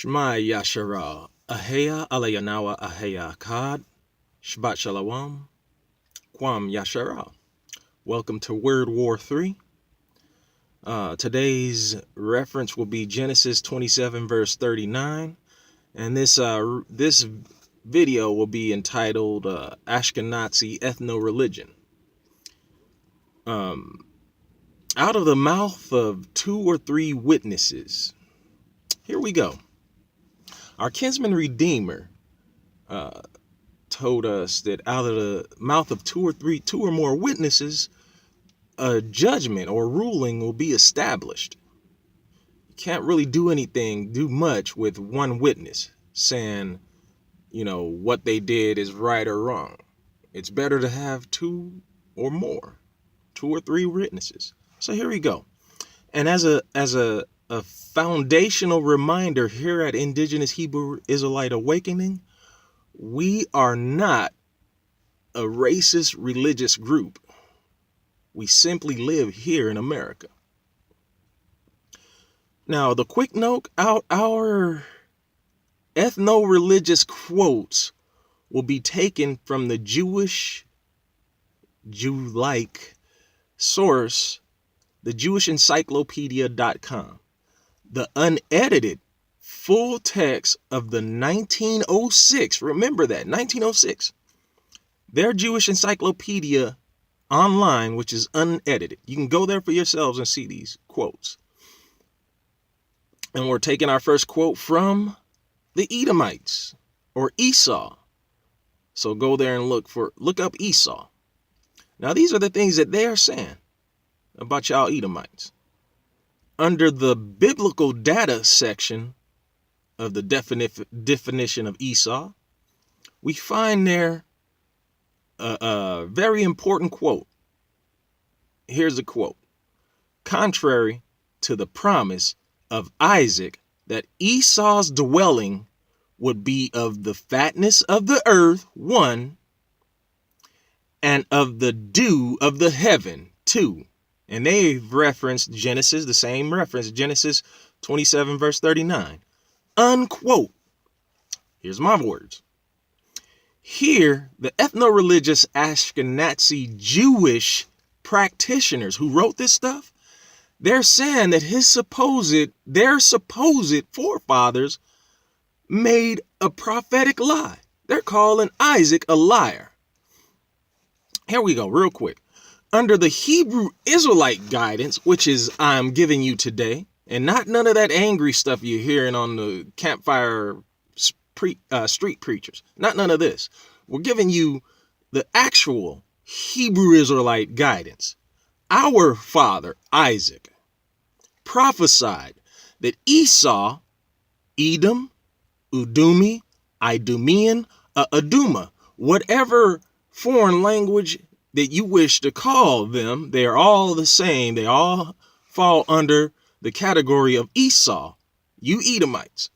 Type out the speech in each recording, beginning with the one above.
Shema Yashara, Aheya Alayanawa Aheya Akkad, Shabbat Shalom, Kwam Yashara. Welcome to Word War 3. Today's reference will be Genesis 27 verse 39, and this video will be entitled Ashkenazi Ethno-Religion. Out of the mouth of two or three witnesses. Here we go. Our kinsman redeemer told us that out of the mouth of two or more witnesses, a judgment or ruling will be established. You can't really do much with one witness saying, what they did is right or wrong. It's better to have two or three witnesses. So here we go. And as a foundational reminder here at Indigenous Hebrew Israelite Awakening, we are not a racist religious group. We simply live here in America. Now, the quick note, our ethno-religious quotes will be taken from the Jew-like source, the Encyclopedia.com. The unedited full text of the 1906, remember that, 1906, their Jewish encyclopedia online, which is unedited. You can go there for yourselves and see these quotes. And we're taking our first quote from the Edomites or Esau. So go there and look up Esau. Now, these are the things that they are saying about y'all Edomites. Under the biblical data section of the definition of Esau, we find there a very important quote. Here's a quote. Contrary to the promise of Isaac that Esau's dwelling would be of the fatness of the earth, 1, and of the dew of the heaven, 2. And they've referenced Genesis, the same reference, Genesis 27 verse 39. Unquote. Here's my words. Here, the ethno-religious Ashkenazi Jewish practitioners who wrote this stuff, they're saying that their supposed forefathers made a prophetic lie. They're calling Isaac a liar. Here we go, real quick. Under the Hebrew Israelite guidance, which is I'm giving you today, and not none of that angry stuff you're hearing on the campfire street preachers. Not none of this. We're giving you the actual Hebrew Israelite guidance. Our father, Isaac, prophesied that Esau, Edom, Udumi, Idumean, Aduma, whatever foreign language that you wish to call them, they are all the same. They all fall under the category of Esau, you Edomites,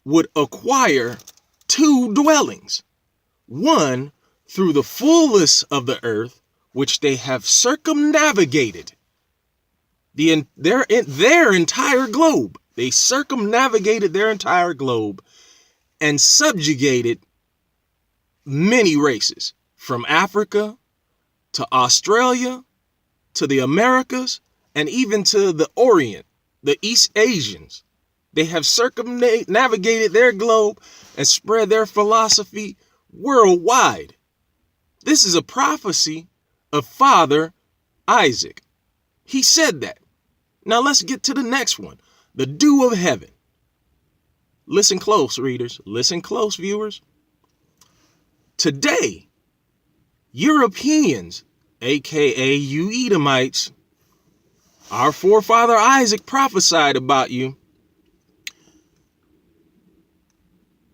would acquire 2 dwellings, 1 through the fullness of the earth, which they have circumnavigated their entire globe. They circumnavigated their entire globe and subjugated many races, from Africa to Australia to the Americas and even to the Orient, the East Asians. They have circumnavigated their globe and spread their philosophy worldwide. This is a prophecy of Father Isaac. He said that. Now let's get to the next one. The dew of heaven. Listen close, readers. Listen close, viewers. Today, Europeans, aka you Edomites, our forefather Isaac prophesied about you.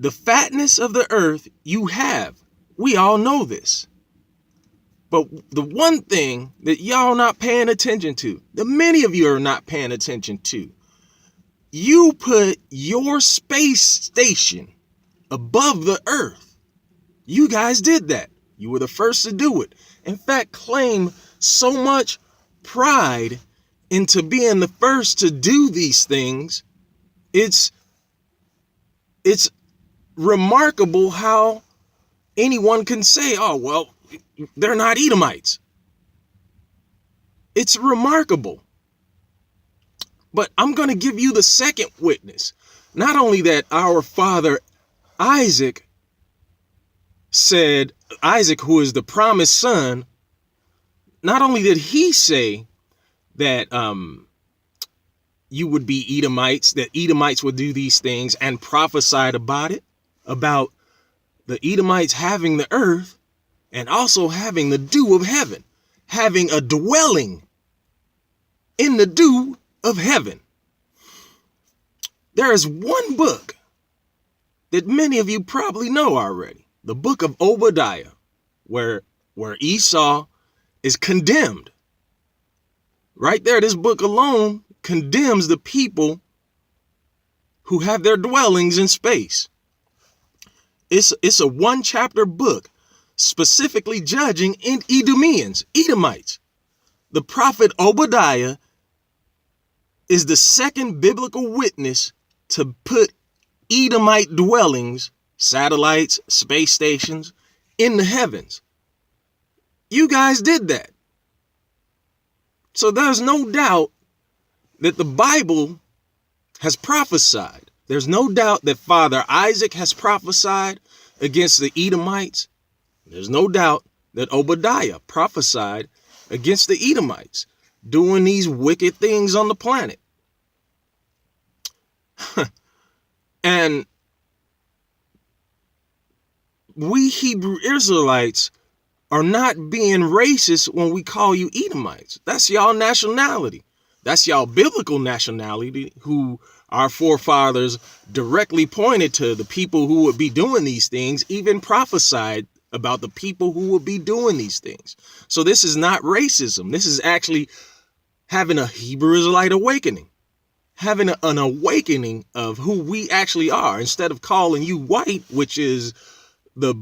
The fatness of the earth you have. We all know this. But the one thing that y'all not paying attention to, that many of you are not paying attention to, you put your space station above the earth. You guys did that. You were the first to do it. In fact, claim so much pride into being the first to do these things It's remarkable how anyone can say, oh, well, they're not Edomites. It's remarkable. But I'm going to give you the second witness. Not only that our father Isaac said, Isaac, who is the promised son, not only did he say that you would be Edomites, that Edomites would do these things, and prophesied about it, about the Edomites having the earth and also having the dew of heaven, having a dwelling in the dew of heaven. There is one book that many of you probably know already, the book of Obadiah, where Esau is condemned. Right there, this book alone condemns the people who have their dwellings in space. It's a one chapter book specifically judging in Edomites. The prophet Obadiah is the second biblical witness to put Edomite dwellings, satellites, space stations, in the heavens. You guys did that. So there's no doubt that the Bible has prophesied. There's no doubt that Father Isaac has prophesied against the Edomites. There's no doubt that Obadiah prophesied against the Edomites doing these wicked things on the planet. And we Hebrew Israelites are not being racist when we call you Edomites. That's y'all nationality. That's y'all biblical nationality, who our forefathers directly pointed to the people who would be doing these things, even prophesied about the people who would be doing these things. So this is not racism. This is actually having a Hebrew Israelite awakening, having an awakening of who we actually are, instead of calling you white, which is the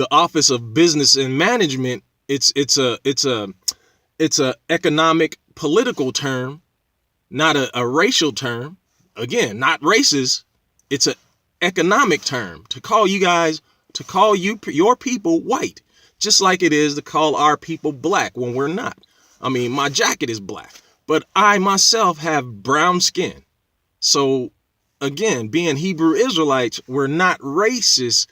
office of business and management. It's a economic political term, not a racial term. Again, not racist. It's an economic term to call you guys, to call your people white, just like it is to call our people black when we're not. I mean, my jacket is black, but I myself have brown skin. So again, being Hebrew Israelites, we're not racist.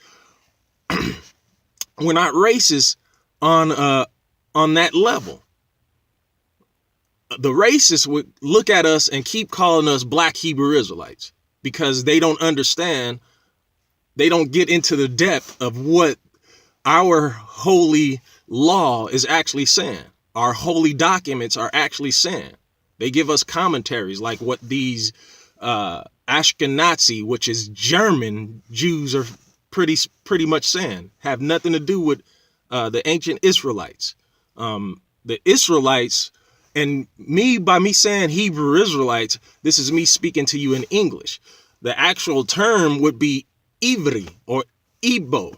We're not racist on that level. The racists would look at us and keep calling us black Hebrew Israelites because they don't understand. They don't get into the depth of what our holy law is actually saying. Our holy documents are actually saying. They give us commentaries like what these Ashkenazi, which is German Jews, are pretty much saying, have nothing to do with the ancient Israelites. The Israelites, and by me saying Hebrew Israelites, this is me speaking to you in English. The actual term would be Ivri or Igbo.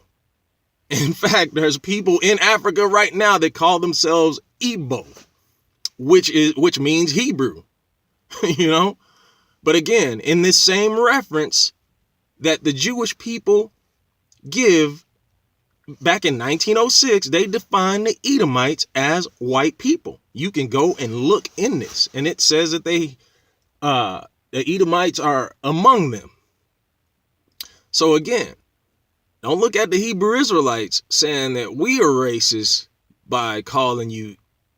In fact, there's people in Africa right now that call themselves Igbo, which means Hebrew, you know? But again, in this same reference that the Jewish people give, back in 1906, they defined the Edomites as white people. You can go and look in this, and it says that the Edomites are among them. So again, don't look at the Hebrew Israelites saying that we are racist by calling you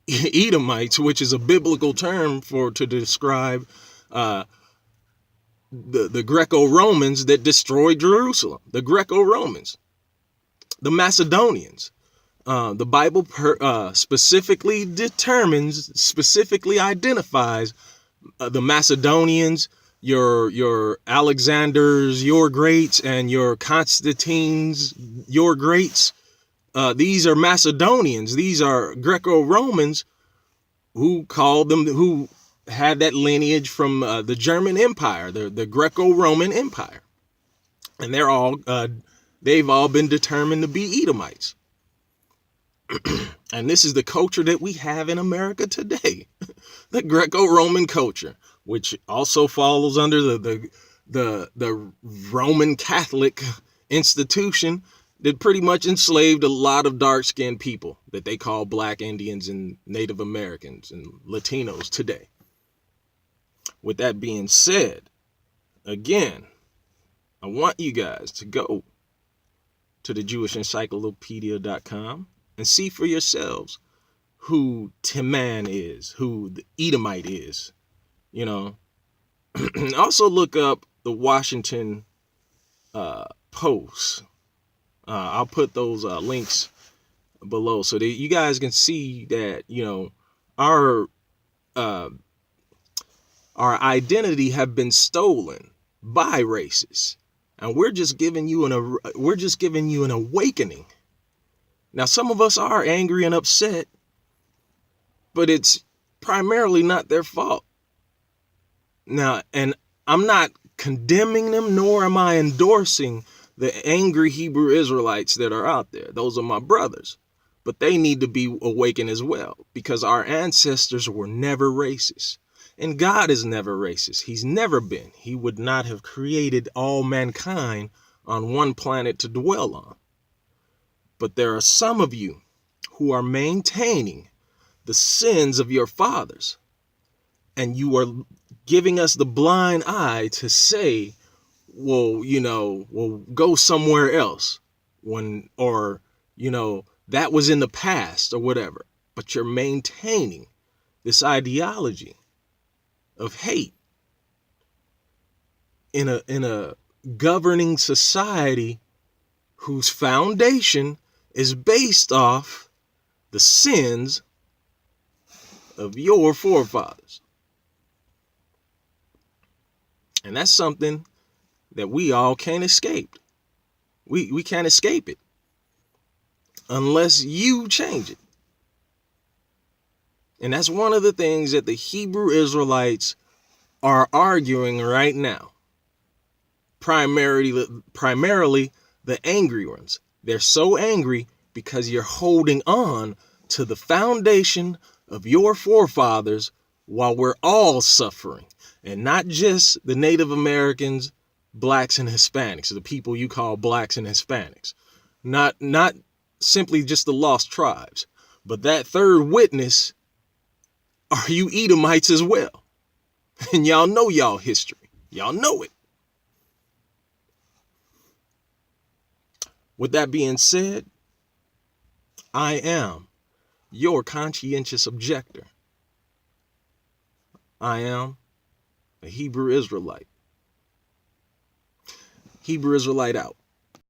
Edomites, which is a biblical term to describe the Greco-Romans that destroyed Jerusalem. The Greco-Romans, the Macedonians. The Bible specifically identifies the Macedonians, your Alexanders, your greats, and your Constantines, your greats. These are Macedonians. These are Greco-Romans who had that lineage from the German Empire, the Greco-Roman Empire, and they've all been determined to be Edomites. And this is the culture that we have in America today, the Greco-Roman culture, which also falls under the the Roman Catholic institution that pretty much enslaved a lot of dark-skinned people that they call Black Indians and Native Americans and Latinos today. With that being said, again, I want you guys to go to the JewishEncyclopedia.com and see for yourselves who Timan is, who the Edomite is, you know. Also look up the Washington Post. I'll put those links below so that you guys can see that, you know, our identity have been stolen by racists, and we're just giving you an awakening. Now, some of us are angry and upset, but it's primarily not their fault. Now, and I'm not condemning them, nor am I endorsing the angry Hebrew Israelites that are out there. Those are my brothers, but they need to be awakened as well, because our ancestors were never racist. And God is never racist. He's never been. He would not have created all mankind on one planet to dwell on. But there are some of you who are maintaining the sins of your fathers, and you are giving us the blind eye to say, well, go somewhere else or that was in the past or whatever. But you're maintaining this ideology of hate in a governing society whose foundation is based off the sins of your forefathers. And that's something that we all can't escape. We can't escape it unless you change it. And that's one of the things that the Hebrew Israelites are arguing right now. Primarily the angry ones. They're so angry because you're holding on to the foundation of your forefathers while we're all suffering. And not just the Native Americans, blacks and Hispanics, the people you call blacks and Hispanics. Not simply just the lost tribes, but that third witness are you Edomites as well. And y'all know y'all history. Y'all know it. With that being said, I am your conscientious objector. I am a Hebrew Israelite. Hebrew Israelite out.